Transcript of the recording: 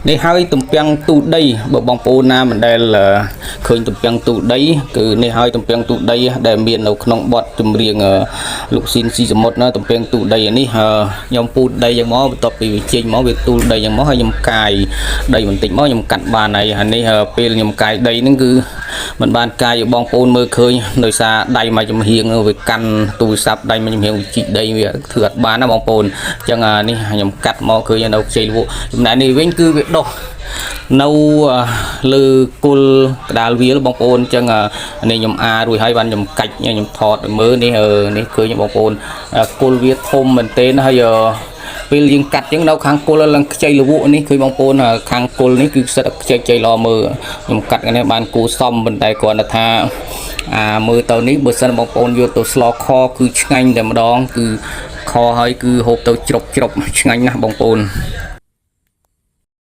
នេះហើយទំពាំងទូដីបើបងប្អូនណាមិនដែលឃើញទំពាំងទូដីគឺនេះហើយទំពាំងទូដីដែលមាននៅក្នុងបទចម្រៀងលោកស៊ីនស៊ីសមុទ្រណាទំពាំងទូដីនេះខ្ញុំពូតដីយ៉ាងមកបន្ទាប់ពីវាចេញមកវាទូលដីយ៉ាងមកហើយខ្ញុំកាយដីបន្តិចមកខ្ញុំកាត់បានហើយនេះពេលខ្ញុំកាយដីហ្នឹងគឺមិនបានកាយឲ្យបងប្អូនមើលឃើញដោយសារដៃមួយចំហៀងវាកាន់ទូរស័ព្ទដៃមួយចំហៀងជីកដីវាធ្វើអត់បានណាបងប្អូនអញ្ចឹងនេះខ្ញុំកាត់មកឃើញនៅខ្ចីលវក់ចំណែកនេះវិញគឺវាដុះនៅលើគល់ក្តាលវាលបងប្អូនអញ្ចឹងនេះខ្ញុំរួចហើយបានខ្ញុំកាច់ខ្ញុំថតមើលនេះនេះឃើញបងប្អូនគល់វាធំមែនទែនហើយពេលយើងកាត់ចឹងនៅខាងគល់ឡើងខ្ចីលវក់នេះគឺបងប្អូនខាងគល់នេះគឺសិតខ្ចីល្អមើលខ្ញុំកាត់នេះបានគូសំប៉ុន្តែគ្រាន់តែថាមើលទៅនេះបើសិនបងប្អូនយកទៅស្លខគឺឆ្ងាញ់តែម្ដងគឺខហើយគឺហូបទៅជ្រុបឆ្ងាញ់ណាស់បងប្អូន